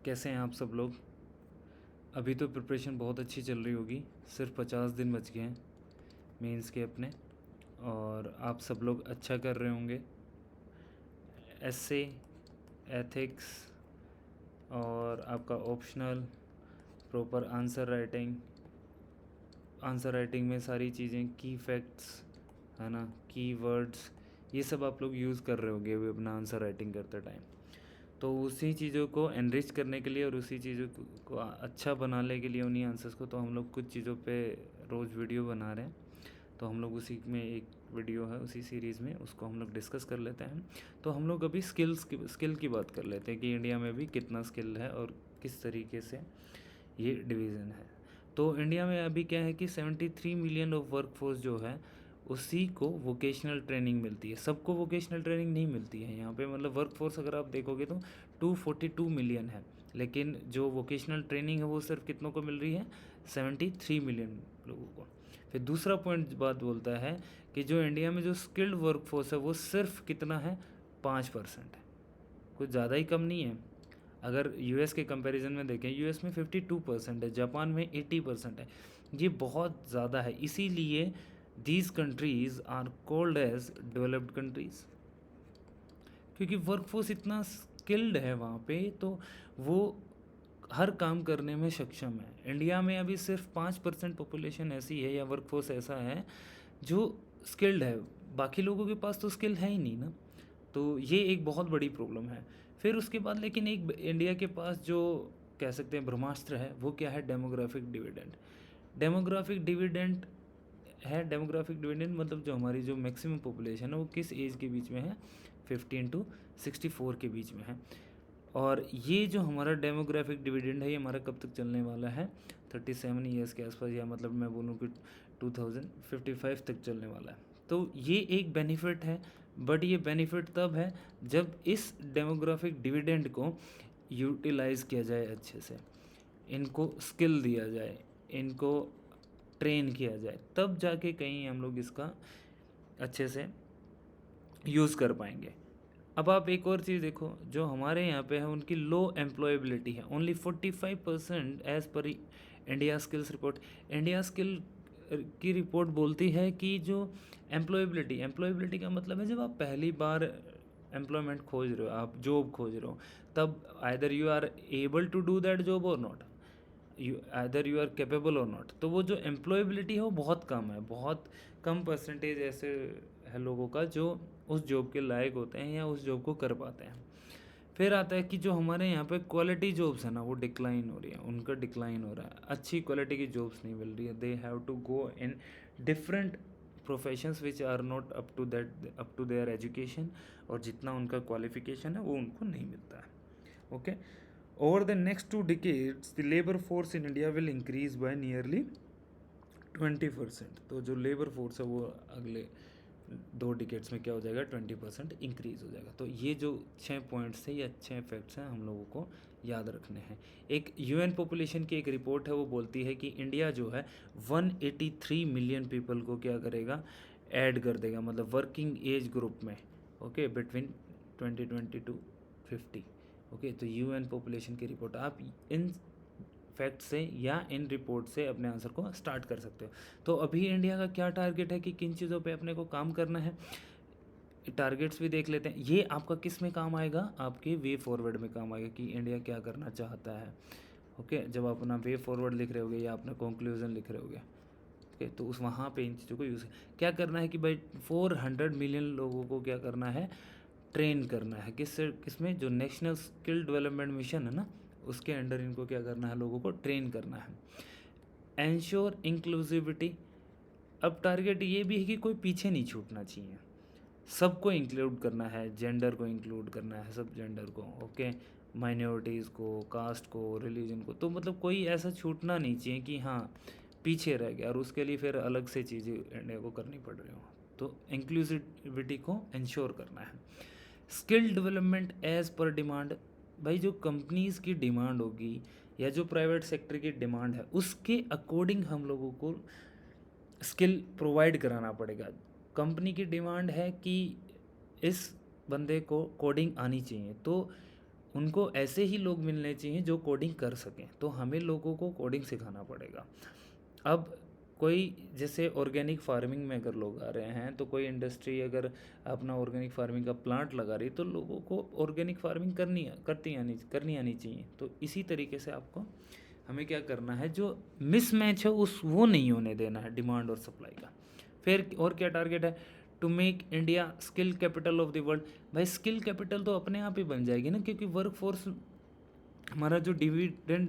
कैसे हैं आप सब लोग। अभी तो प्रिपरेशन बहुत अच्छी चल रही होगी। सिर्फ 50 दिन बच गए हैं मेंस के अपने, और आप सब लोग अच्छा कर रहे होंगे। एसए, एथिक्स और आपका ऑप्शनल, प्रॉपर आंसर राइटिंग में सारी चीज़ें, की फैक्ट्स है ना, की वर्ड्स, ये सब आप लोग यूज़ कर रहे होंगे अभी अपना आंसर राइटिंग करते टाइम। तो उसी चीज़ों को एनरिच करने के लिए और उसी चीज़ों को अच्छा बनाने के लिए, उन्हीं आंसर्स को, तो हम लोग कुछ चीज़ों पे रोज़ वीडियो बना रहे हैं। तो हम लोग उसी में एक वीडियो है उसी सीरीज़ में, उसको हम लोग डिस्कस कर लेते हैं। तो हम लोग अभी स्किल की बात कर लेते हैं कि इंडिया में भी कितना स्किल है और किस तरीके से ये डिवीज़न है। तो इंडिया में अभी क्या है कि 73 मिलियन ऑफ वर्कफोर्स जो है उसी को वोकेशनल ट्रेनिंग मिलती है। सबको वोकेशनल ट्रेनिंग नहीं मिलती है यहाँ पे, मतलब वर्कफोर्स अगर आप देखोगे तो 242 मिलियन है, लेकिन जो वोकेशनल ट्रेनिंग है वो सिर्फ कितनों को मिल रही है, 73 मिलियन लोगों को। फिर दूसरा पॉइंट बात बोलता है कि जो इंडिया में जो स्किल्ड वर्कफोर्स है वो सिर्फ कितना है, 5% है। कुछ ज़्यादा ही कम नहीं है। अगर यूएस के कंपैरिजन में देखें, यूएस में 52% है, जापान में 80% है। ये बहुत ज़्यादा है, इसीलिए these countries are called as developed countries, क्योंकि वर्कफोर्स इतना स्किल्ड है वहाँ पे, तो वो हर काम करने में सक्षम है। इंडिया में अभी सिर्फ 5% पॉपुलेशन ऐसी है या वर्कफोर्स ऐसा है जो स्किल्ड है, बाकी लोगों के पास तो स्किल है ही नहीं ना। तो ये एक बहुत बड़ी प्रॉब्लम है। फिर उसके बाद लेकिन एक इंडिया के पास जो कह सकते हैं ब्रह्मास्त्र है, वो क्या है, demographic dividend. Demographic dividend demographic dividend मतलब जो हमारी जो मैक्सिमम पॉपुलेशन है वो किस एज के बीच में है, 15 to 64 के बीच में है। और ये जो हमारा डेमोग्राफिक डिविडेंड है ये हमारा कब तक चलने वाला है, 37 ईयर्स के आसपास, या मतलब मैं बोलूँ कि 2055 तक चलने वाला है। तो ये एक बेनिफिट है, बट ये बेनिफिट तब है जब इस डेमोग्राफिक डिविडेंड को यूटिलाइज़ किया जाए अच्छे से, इनको स्किल दिया जाए, इनको ट्रेन किया जाए, तब जाके कहीं हम लोग इसका अच्छे से यूज़ कर पाएंगे। अब आप एक और चीज़ देखो, जो हमारे यहाँ पे है उनकी लो एम्प्लॉयबिलिटी है, only 45% as per India skills report. India skill की रिपोर्ट बोलती है कि जो एम्प्लॉयबिलिटी का मतलब है जब आप पहली बार एम्प्लॉयमेंट खोज रहे हो, आप जॉब खोज रहे हो, तब either you are able to do that job और नॉट, यू आर कैपेबल और नॉट। तो वो जो एम्प्लॉयबिलिटी है वो बहुत कम है, बहुत कम परसेंटेज ऐसे है लोगों का जो उस जॉब के लायक होते हैं या उस जॉब को कर पाते हैं। फिर आता है कि जो हमारे यहाँ पे क्वालिटी जॉब्स है ना वो डिक्लाइन हो रही है, उनका डिक्लाइन हो रहा है, अच्छी क्वालिटी की जॉब्स नहीं मिल रही है। They have to go in different professions which are not up to their education, और जितना उनका क्वालिफिकेशन है वो उनको नहीं मिलता है। Okay, over the next 2 decades the labor force in India will increase by nearly 20%। तो जो लेबर फोर्स है वो अगले 2 डिकेट्स में क्या हो जाएगा, 20% इंक्रीज़ हो जाएगा। तो ये जो 6 पॉइंट्स थे, ये अच्छे फैक्ट्स हैं, हम लोगों को याद रखने हैं। एक यूएन पॉपुलेशन की एक रिपोर्ट है, वो बोलती है कि इंडिया जो है 183 मिलियन पीपल को क्या करेगा, ऐड कर देगा, मतलब वर्किंग एज ग्रुप में, ओके, बिटवीन 2020 to 50। ओके, तो यूएन पॉपुलेशन की रिपोर्ट, आप इन फैक्ट से या इन रिपोर्ट से अपने आंसर को स्टार्ट कर सकते हो। तो अभी इंडिया का क्या टारगेट है कि किन चीज़ों पे अपने को काम करना है, टारगेट्स भी देख लेते हैं। ये आपका किस में काम आएगा, आपके वे फॉरवर्ड में काम आएगा कि इंडिया क्या करना चाहता है। ओके, जब आप अपना वे फॉरवर्ड लिख रहे होगे या अपना कंक्लूजन लिख रहे होगे, ओके, तो उस वहाँ पे इन चीज़ों को यूज़ क्या करना है कि भाई 400 मिलियन लोगों को क्या करना है, ट्रेन करना है। किसमें, जो नेशनल स्किल डेवलपमेंट मिशन है ना, उसके अंडर इनको क्या करना है, लोगों को ट्रेन करना है। एंश्योर इंक्लूसिविटी, अब टारगेट ये भी है कि कोई पीछे नहीं छूटना चाहिए, सबको इंक्लूड करना है, जेंडर को इंक्लूड करना है, सब जेंडर को, ओके, माइनॉरिटीज़ को, कास्ट को, रिलीजन को, तो मतलब कोई ऐसा छूटना नहीं चाहिए कि हाँ पीछे रह गया और उसके लिए फिर अलग से चीज़ें इंडिया को करनी पड़ रही हो। तो इंक्लूसिविटी को इंश्योर करना है। Skill development as per demand, भाई जो कंपनीज़ की डिमांड होगी या जो प्राइवेट सेक्टर की डिमांड है उसके अकॉर्डिंग हम लोगों को स्किल प्रोवाइड कराना पड़ेगा। कंपनी की डिमांड है कि इस बंदे को कोडिंग आनी चाहिए, तो उनको ऐसे ही लोग मिलने चाहिए जो कोडिंग कर सकें, तो हमें लोगों को कोडिंग सिखाना पड़ेगा। अब कोई जैसे ऑर्गेनिक फार्मिंग में अगर लोग आ रहे हैं, तो कोई इंडस्ट्री अगर अपना ऑर्गेनिक फार्मिंग का प्लांट लगा रही है, तो लोगों को ऑर्गेनिक फार्मिंग करनी आनी चाहिए। तो इसी तरीके से आपको हमें क्या करना है, जो मिसमैच है उस वो नहीं होने देना है डिमांड और सप्लाई का। फिर और क्या टारगेट है, to make India skill capital of the world. भाई स्किल कैपिटल तो अपने आप ही बन जाएगी ना, क्योंकि वर्क फोर्स हमारा जो डिविडेंड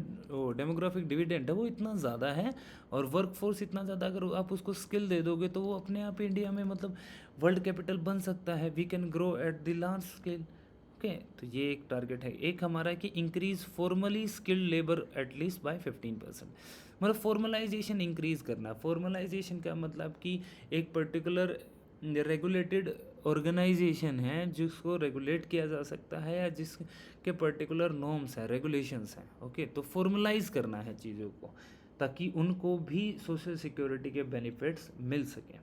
डेमोग्राफिक डिविडेंड है वो इतना ज़्यादा है, और वर्क फोर्स इतना ज़्यादा, अगर आप उसको स्किल दे दोगे तो वो अपने आप इंडिया में मतलब वर्ल्ड कैपिटल बन सकता है। We can grow at the large scale. Okay, तो ये एक टारगेट है। एक हमारा है कि increase formally skilled labour at least by 15%, मतलब फॉर्मलाइजेशन इंक्रीज करना। फॉर्मलाइजेशन का मतलब कि एक पर्टिकुलर रेगुलेटेड ऑर्गेनाइजेशन है जिसको रेगुलेट किया जा सकता है, या जिसके पर्टिकुलर नॉर्म्स हैं, रेगुलेशंस हैं। ओके, तो फॉर्मलाइज करना है चीज़ों को, ताकि उनको भी सोशल सिक्योरिटी के बेनिफिट्स मिल सकें।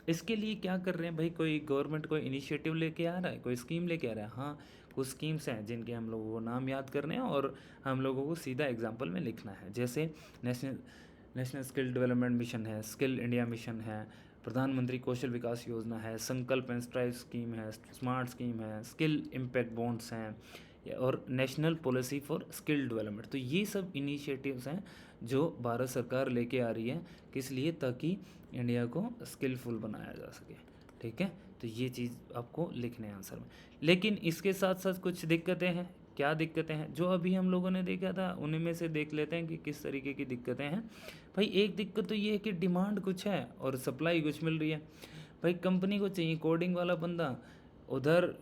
इसके लिए क्या कर रहे हैं भाई, कोई गवर्नमेंट कोई इनिशिएटिव लेके आ रहा है, कोई स्कीम लेके आ रहा है। हाँ, कुछ स्कीम्स हैं जिनके हम लोगों को नाम याद करने हैं और हम लोगों को सीधा एग्जाम्पल में लिखना है। जैसे नेशनल स्किल डेवलपमेंट मिशन है, स्किल इंडिया मिशन है, प्रधानमंत्री कौशल विकास योजना है, संकल्प एंड स्ट्राइव स्कीम है, स्मार्ट स्कीम है, स्किल इम्पैक्ट बॉन्ड्स हैं, और national policy for skill development. तो ये सब इनिशिएटिव्स हैं जो भारत सरकार लेके आ रही है, किस लिए, ताकि इंडिया को स्किलफुल बनाया जा सके। ठीक है, तो ये चीज़ आपको लिखने हैं आंसर में। लेकिन इसके साथ साथ कुछ दिक्कतें हैं। क्या दिक्कतें हैं, जो अभी हम लोगों ने देखा था उन्हीं में से देख लेते हैं कि किस तरीके की दिक्कतें हैं। भाई एक दिक्कत तो ये है कि डिमांड कुछ है और सप्लाई कुछ मिल रही है। भाई कंपनी को चाहिए कोडिंग वाला बंदा, उधर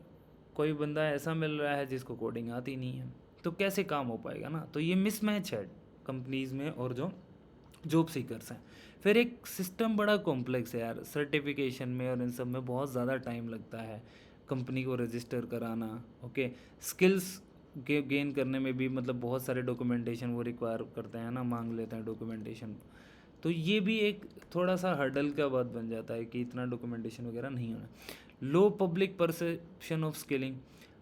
कोई बंदा ऐसा मिल रहा है जिसको कोडिंग आती नहीं है, तो कैसे काम हो पाएगा ना। तो ये मिसमैच है कंपनीज़ में और जो जॉब सीकर्स हैं। फिर एक सिस्टम बड़ा कॉम्प्लेक्स है यार, सर्टिफिकेशन में और इन सब में बहुत ज़्यादा टाइम लगता है, कंपनी को रजिस्टर कराना। ओके, स्किल्स के गेन करने में भी मतलब बहुत सारे डॉक्यूमेंटेशन वो रिक्वायर करते हैं ना, मांग लेते हैं डॉक्यूमेंटेशन। तो ये भी एक थोड़ा सा हर्डल का बात बन जाता है कि इतना डॉक्यूमेंटेशन वगैरह नहीं होना। लो पब्लिक परसेप्शन ऑफ स्किलिंग।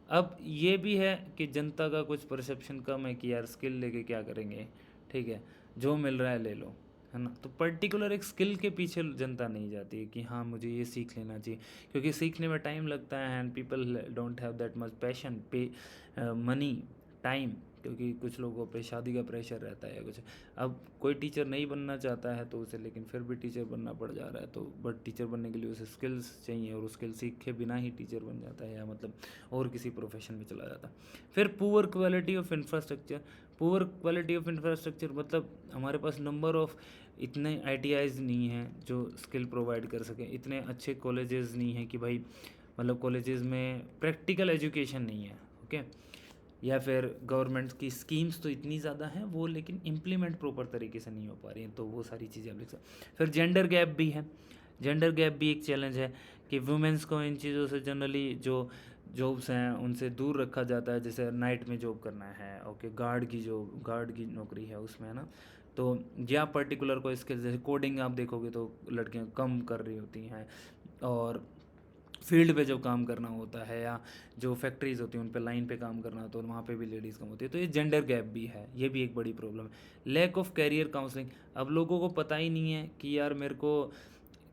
अब ये भी है कि जनता का कुछ परसेप्शन कम है कि यार स्किल लेके क्या करेंगे, ठीक है, जो मिल रहा है ले लो, है ना। तो पर्टिकुलर एक स्किल के पीछे जनता नहीं जाती है कि हाँ मुझे ये सीख लेना चाहिए, क्योंकि सीखने में टाइम लगता है and people don't have that much passion, पे मनी, टाइम, क्योंकि कुछ लोगों पे शादी का प्रेशर रहता है या कुछ। अब कोई टीचर नहीं बनना चाहता है तो उसे, लेकिन फिर भी टीचर बनना पड़ जा रहा है, तो बट टीचर बनने के लिए उसे स्किल्स चाहिए, और स्किल सीख के बिना ही टीचर बन जाता है, या मतलब और किसी प्रोफेशन में चला जाता है। फिर poor quality of infrastructure. Poor quality of infrastructure मतलब हमारे पास नंबर ऑफ इतने ITIs नहीं हैं जो स्किल प्रोवाइड कर सकें, इतने अच्छे कॉलेजेस नहीं हैं कि भाई मतलब कॉलेजेस में प्रैक्टिकल एजुकेशन नहीं है। ओके, या फिर गवर्नमेंट की स्कीम्स तो इतनी ज़्यादा हैं वो, लेकिन इम्प्लीमेंट प्रॉपर तरीके से नहीं हो पा रही हैं, तो वो सारी चीज़ें आप लिख सकते। फिर जेंडर गैप भी है। जेंडर गैप भी एक चैलेंज है कि वुमेंस को इन चीज़ों से जनरली जो जॉब्स हैं उनसे दूर रखा जाता है। जैसे नाइट में जॉब करना है, ओके, गार्ड की नौकरी है उसमें, है ना। तो या पर्टिकुलर कोई स्किल, जैसे कोडिंग आप देखोगे तो लड़कियां कम कर रही होती हैं, और फील्ड पे जब काम करना होता है या जो फैक्ट्रीज़ होती हैं उन पे लाइन पे काम करना होता है, तो वहाँ पे भी लेडीज़ कम होती है। तो ये जेंडर गैप भी है, ये भी एक बड़ी प्रॉब्लम है। Lack of career counselling. अब लोगों को पता ही नहीं है कि यार मेरे को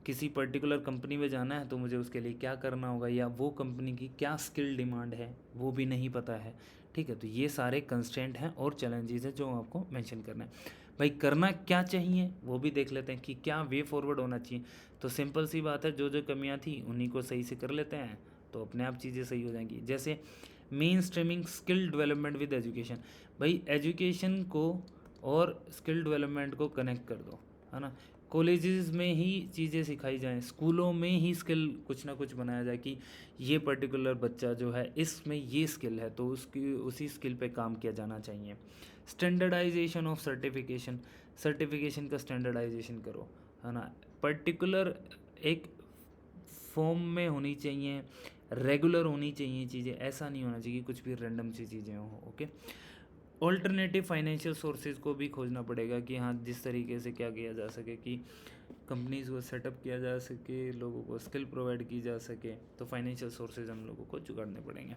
किसी पर्टिकुलर कंपनी में जाना है तो मुझे उसके लिए क्या करना होगा, या वो कंपनी की क्या स्किल डिमांड है वो भी नहीं पता है। ठीक है, तो ये सारे कंस्ट्रेंट हैं और चैलेंजेस हैं जो आपको मेंशन करना है। भाई करना क्या चाहिए वो भी देख लेते हैं कि क्या वे फॉरवर्ड होना चाहिए। तो सिंपल सी बात है, जो जो कमियां थी उन्हीं को सही से कर लेते हैं तो अपने आप चीज़ें सही हो जाएंगी। जैसे main streaming skill development with education. भाई एजुकेशन को और स्किल डेवलपमेंट को कनेक्ट कर दो, है ना। कॉलेजेस में ही चीज़ें सिखाई जाएं, स्कूलों में ही स्किल कुछ ना कुछ बनाया जाए कि ये पर्टिकुलर बच्चा जो है इसमें ये स्किल है तो उसकी उसी स्किल पे काम किया जाना चाहिए। स्टैंडर्डाइजेशन ऑफ सर्टिफिकेशन का स्टैंडर्डाइजेशन करो, है ना। पर्टिकुलर एक फॉर्म में होनी चाहिए, रेगुलर होनी चाहिए चीज़ें, ऐसा नहीं होना चाहिए कि कुछ भी रैंडम सी चीज़ें हों। ओके, ऑल्टरनेटिव फाइनेंशियल सोर्सेज को भी खोजना पड़ेगा कि हाँ जिस तरीके से क्या किया जा सके कि कंपनीज़ को सेटअप किया जा सके, लोगों को स्किल प्रोवाइड की जा सके, तो फाइनेंशियल सोर्सेज हम लोगों को जुगाड़ने पड़ेंगे।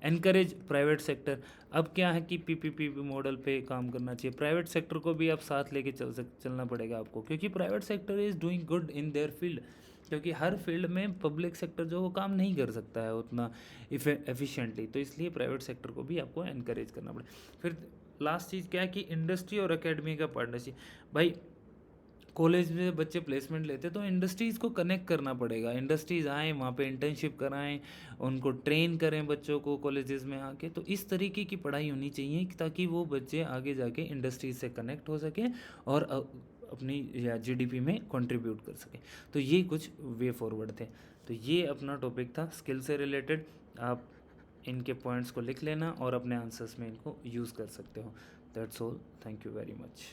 Encourage private sector. अब क्या है कि पीपीपी मॉडल पे काम करना चाहिए, प्राइवेट सेक्टर को भी आप साथ लेके चलना पड़ेगा आपको, क्योंकि private sector is doing good in their field. क्योंकि हर फील्ड में पब्लिक सेक्टर जो वो काम नहीं कर सकता है उतना एफिशिएंटली, तो इसलिए प्राइवेट सेक्टर को भी आपको एनकरेज करना पड़ेगा। फिर लास्ट चीज़ क्या है कि इंडस्ट्री और एकेडमी का पार्टनरशिप। भाई कॉलेज में बच्चे प्लेसमेंट लेते तो इंडस्ट्रीज़ को कनेक्ट करना पड़ेगा, इंडस्ट्रीज़ आएँ, वहाँ पे इंटर्नशिप कराएं, उनको ट्रेन करें बच्चों को कॉलेजेस में आके। तो इस तरीके की पढ़ाई होनी चाहिए ताकि वो बच्चे आगे जाके इंडस्ट्रीज से कनेक्ट हो सकें और अपनी या जीडीपी में कंट्रीब्यूट कर सकें। तो ये कुछ वे फॉरवर्ड थे। तो ये अपना टॉपिक था स्किल से रिलेटेड। आप इनके पॉइंट्स को लिख लेना और अपने आंसर्स में इनको यूज़ कर सकते हो। That's all, thank you very much.